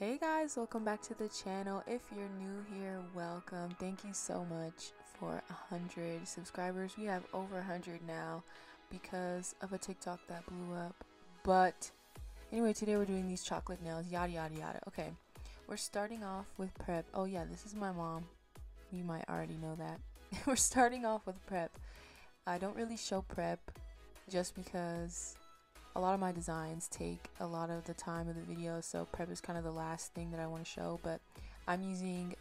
Hey guys, welcome back to the channel. If you're new here, welcome. Thank you so much for 100 subscribers. We have over 100 now because of a TikTok that blew up. But anyway, today we're doing these chocolate nails, yada yada yada. Okay, we're starting off with prep. Oh yeah, this is my mom. You might already know that. We're starting off with prep. I don't really show prep just because a lot of my designs take a lot of the time of the video, so prep is kind of the last thing that I want to show. But I'm using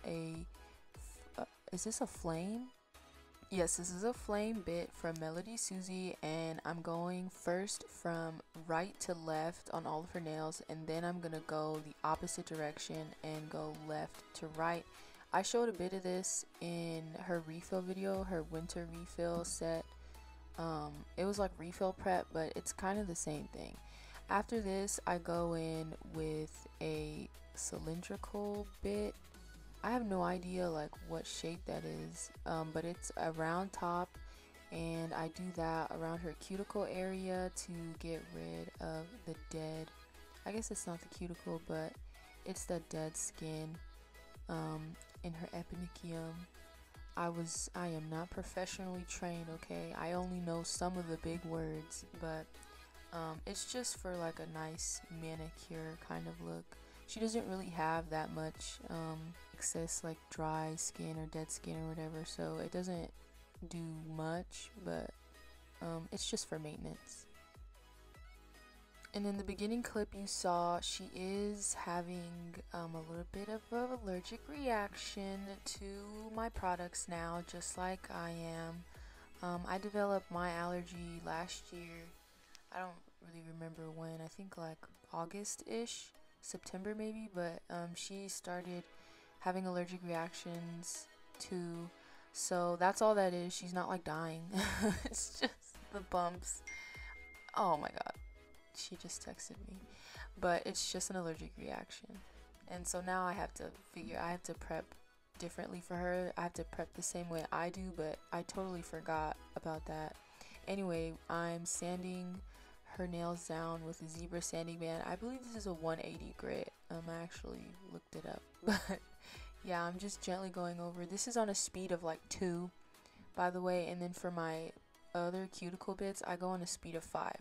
is this a flame? Yes, this is a flame bit from Melody Susie, and I'm going first from right to left on all of her nails, and then I'm gonna go the opposite direction and go left to right. I showed a bit of this in her refill video, her winter refill set. It was like refill prep, but it's kind of the same thing. After this, I go in with a cylindrical bit. I have no idea like what shape that is, but it's a round top, and I do that around her cuticle area to get rid of the dead, I guess it's not the cuticle, but it's the dead skin in her eponychium. I am not professionally trained, okay? I only know some of the big words, but it's just for like a nice manicure kind of look. She doesn't really have that much excess like dry skin or dead skin or whatever, so it doesn't do much, but it's just for maintenance. And in the beginning clip you saw, she is having a little bit of an allergic reaction to my products now, just like I am. I developed my allergy last year. I don't really remember when. I think like August-ish, September maybe, but she started having allergic reactions too. So that's all that is. She's not like dying. It's just the bumps. Oh my god. She just texted me, but it's just an allergic reaction, and so now I have to prep differently for her. I have to prep the same way I do, but I totally forgot about that. Anyway, I'm sanding her nails down with a zebra sanding band. I believe this is a 180 grit. I actually looked it up, but yeah, I'm just gently going over. This is on a speed of like 2, by the way, and then for my other cuticle bits, I go on a speed of 5.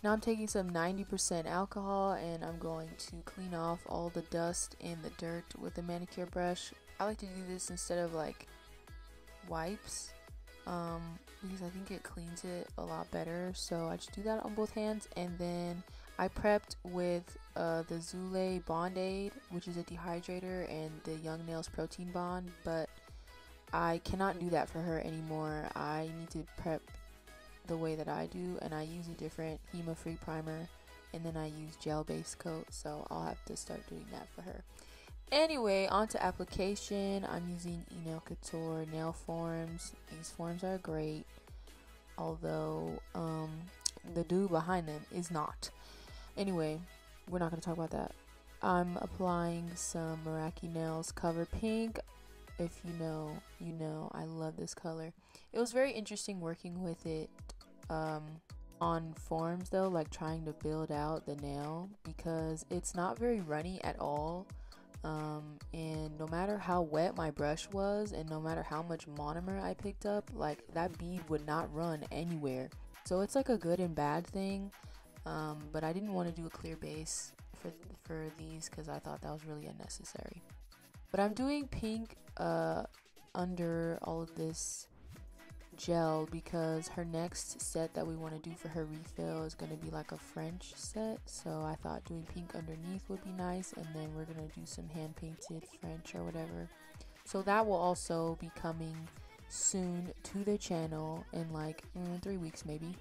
Now I'm taking some 90% alcohol, and I'm going to clean off all the dust and the dirt with a manicure brush. I like to do this instead of like wipes because I think it cleans it a lot better. So I just do that on both hands, and then I prepped with the Zule Bond Aid, which is a dehydrator, and the Young Nails Protein Bond, but I cannot do that for her anymore. I need to prep the way that I do, and I use a different HEMA-free primer, and then I use gel base coat, so I'll have to start doing that for her. Anyway, on to application. I'm using Nail Couture nail forms. These forms are great, although the dude behind them is not. Anyway, we're not going to talk about that. I'm applying some Meraki Nails Cover Pink. If you know, you know. I love this color. It was very interesting working with it on forms though, like trying to build out the nail, because it's not very runny at all, and no matter how wet my brush was and no matter how much monomer I picked up, like that bead would not run anywhere. So it's like a good and bad thing, but I didn't want to do a clear base for these because I thought that was really unnecessary. But I'm doing pink under all of this gel because her next set that we want to do for her refill is going to be like a French set. So I thought doing pink underneath would be nice, and then we're going to do some hand painted French or whatever. So that will also be coming soon to the channel in like 3 weeks maybe.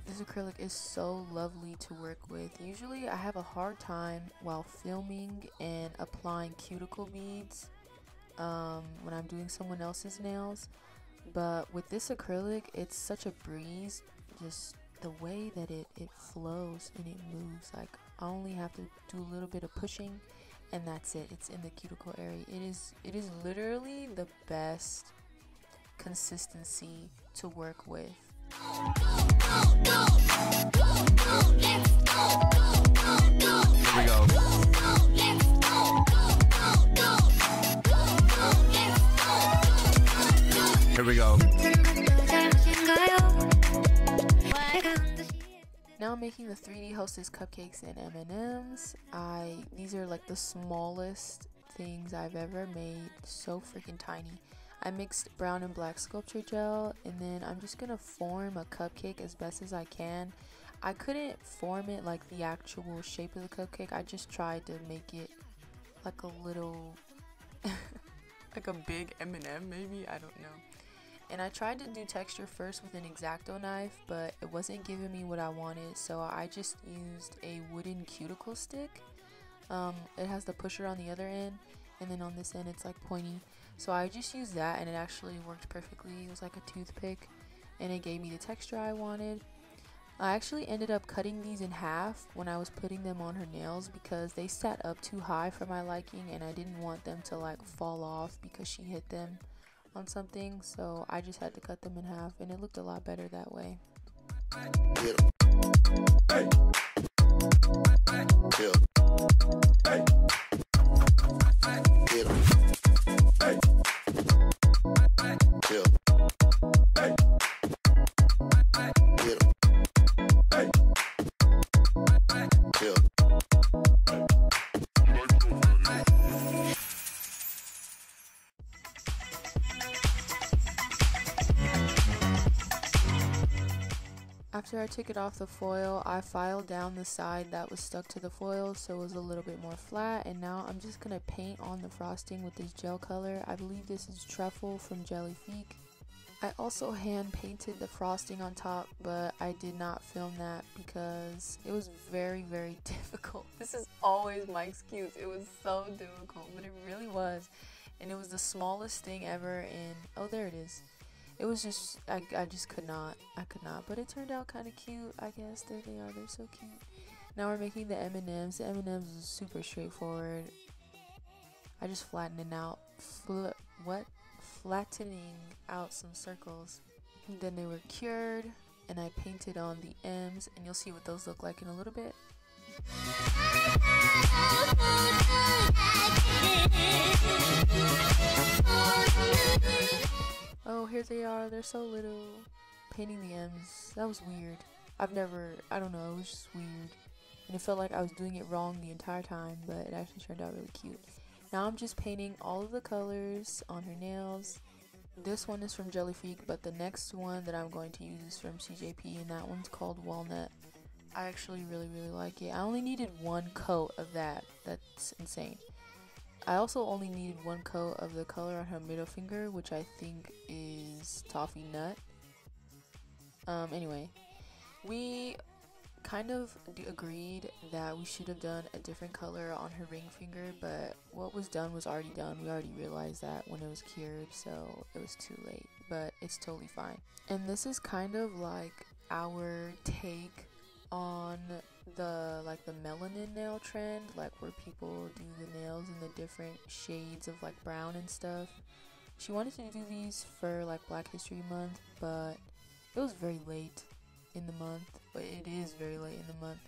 This acrylic is so lovely to work with. Usually I have a hard time while filming and applying cuticle beads when I'm doing someone else's nails. But with this acrylic, it's such a breeze. Just the way that it flows and it moves. Like, I only have to do a little bit of pushing and that's it. It's in the cuticle area. It is literally the best consistency to work with. Here we go. Here we go. Now I'm making the 3D Hostess cupcakes and M&Ms. These are like the smallest things I've ever made. So freaking tiny. I mixed brown and black sculpture gel, and then I'm just gonna form a cupcake as best as I can. I couldn't form it like the actual shape of the cupcake. I just tried to make it like a little like a big M&M maybe, I don't know. And I tried to do texture first with an X-Acto knife, but it wasn't giving me what I wanted, so I just used a wooden cuticle stick. It has the pusher on the other end, and then on this end it's like pointy. So I just used that, and it actually worked perfectly. It was like a toothpick, and it gave me the texture I wanted. I actually ended up cutting these in half when I was putting them on her nails because they sat up too high for my liking, and I didn't want them to like fall off because she hit them on something. So I just had to cut them in half, and it looked a lot better that way. After I took it off the foil, I filed down the side that was stuck to the foil so it was a little bit more flat, and now I'm just going to paint on the frosting with this gel color. I believe this is Truffle from Jellyfique. I also hand painted the frosting on top, but I did not film that because it was very, very difficult. This is always my excuse. It was so difficult, but it really was. And it was the smallest thing ever, and oh, there it is. It was just, I just could not, but it turned out kind of cute, I guess. There they are, they're so cute. Now we're making the M&Ms. The M&Ms is super straightforward. I just flattened it out, flattening out some circles. And then they were cured, and I painted on the M's, and you'll see what those look like in a little bit. Oh, here they are. They're so little. Painting the M's. That was weird. I don't know, it was just weird. And it felt like I was doing it wrong the entire time, but it actually turned out really cute. Now I'm just painting all of the colors on her nails. This one is from Jellyfique, but the next one that I'm going to use is from CJP, and that one's called Walnut. I actually really, really like it. I only needed one coat of that. That's insane. I also only needed one coat of the color on her middle finger, which I think is Toffee Nut. Anyway, we kind of agreed that we should have done a different color on her ring finger, but what was done was already done. We already realized that when it was cured, so it was too late, but it's totally fine. And this is kind of like our take on the melanin nail trend, like where people do the nails in the different shades of like brown and stuff. She wanted to do these for like Black History Month, but it was very late in the month. But it is very late in the month.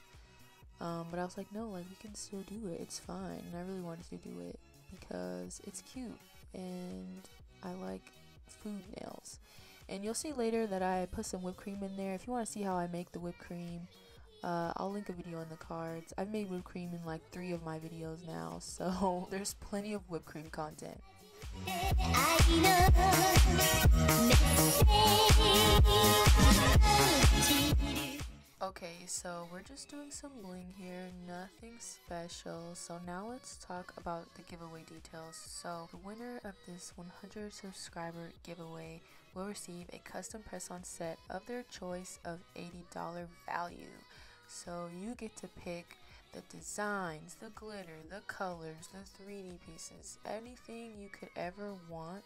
But I was like, no, like we can still do it. It's fine. And I really wanted to do it because it's cute and I like food nails. And you'll see later that I put some whipped cream in there. If you want to see how I make the whipped cream, I'll link a video in the cards. I've made whipped cream in like 3 of my videos now, so there's plenty of whipped cream content. Okay, so we're just doing some bling here, nothing special. So now let's talk about the giveaway details. So the winner of this 100 subscriber giveaway will receive a custom press-on set of their choice of $80 value. So you get to pick the designs, the glitter, the colors, the 3D pieces, anything you could ever want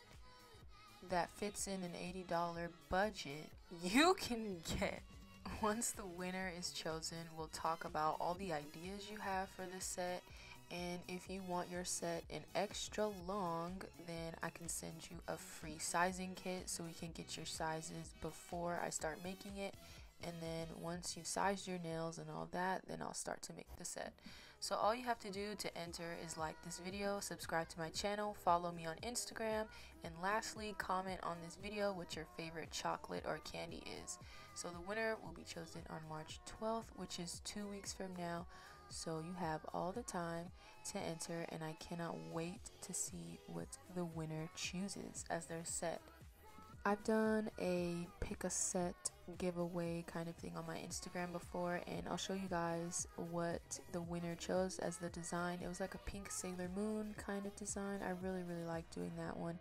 that fits in an $80 budget, you can get. Once the winner is chosen, we'll talk about all the ideas you have for the set, and if you want your set in extra long, then I can send you a free sizing kit so we can get your sizes before I start making it. And then once you've sized your nails and all that, then I'll start to make the set. So all you have to do to enter is like this video, subscribe to my channel, follow me on Instagram, and lastly, comment on this video what your favorite chocolate or candy is. So the winner will be chosen on March 12th, which is 2 weeks from now. So you have all the time to enter, and I cannot wait to see what the winner chooses as their set. I've done a pick a set giveaway kind of thing on my Instagram before, and I'll show you guys what the winner chose as the design. It was like a pink Sailor Moon kind of design. I really like doing that one.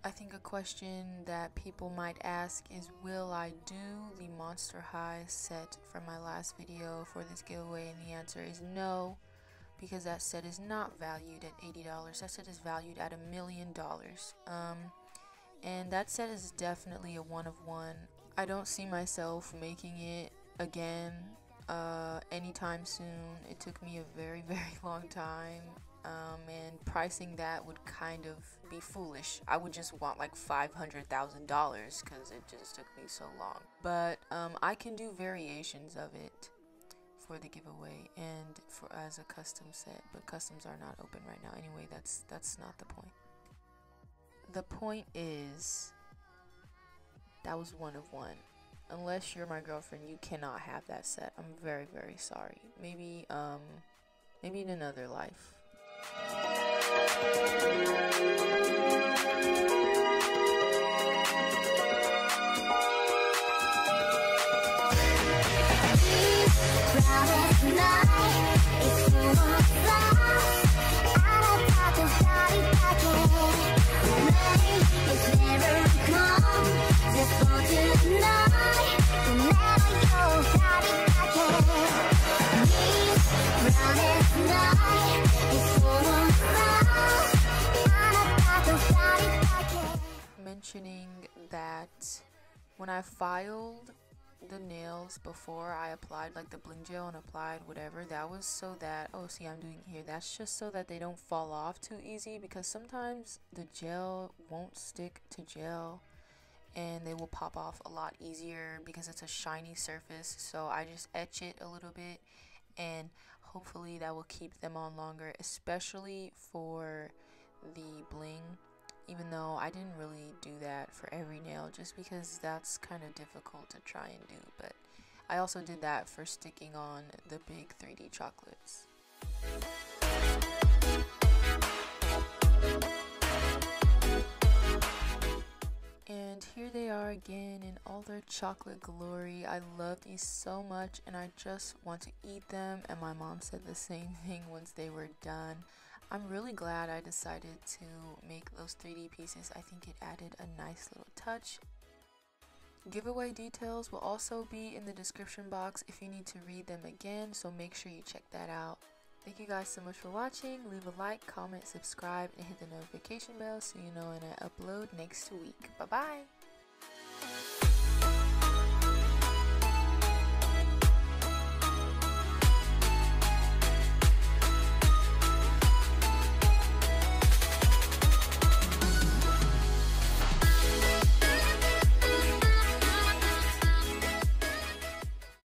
I think a question that people might ask is, will I do the Monster High set from my last video for this giveaway? And the answer is no, because that set is not valued at $80. That set is valued at $1 million. And that set is definitely a one of one. I don't see myself making it again anytime soon. It took me a very long time, and pricing that would kind of be foolish. I would just want like $500,000 because it just took me so long. But I can do variations of it for the giveaway and for as a custom set, but customs are not open right now. Anyway, that's not the point. The point is, that was one of one. Unless you're my girlfriend, you cannot have that set. I'm very sorry. Maybe in another life. Mentioning that when I filed the nails before I applied like the bling gel and applied whatever, that was so that, oh see, I'm doing it here, that's just so that they don't fall off too easy, because sometimes the gel won't stick to gel and they will pop off a lot easier because it's a shiny surface. So I just etch it a little bit, and hopefully that will keep them on longer, especially for the bling, even though I didn't really do that for every nail just because that's kind of difficult to try and do. But I also did that for sticking on the big 3D chocolates. And here they are again in all their chocolate glory. I love these so much and I just want to eat them, and my mom said the same thing once they were done. I'm really glad I decided to make those 3D pieces. I think it added a nice little touch. Giveaway details will also be in the description box if you need to read them again, so make sure you check that out. Thank you guys so much for watching. Leave a like, comment, subscribe, and hit the notification bell so you know when I upload next week. Bye bye!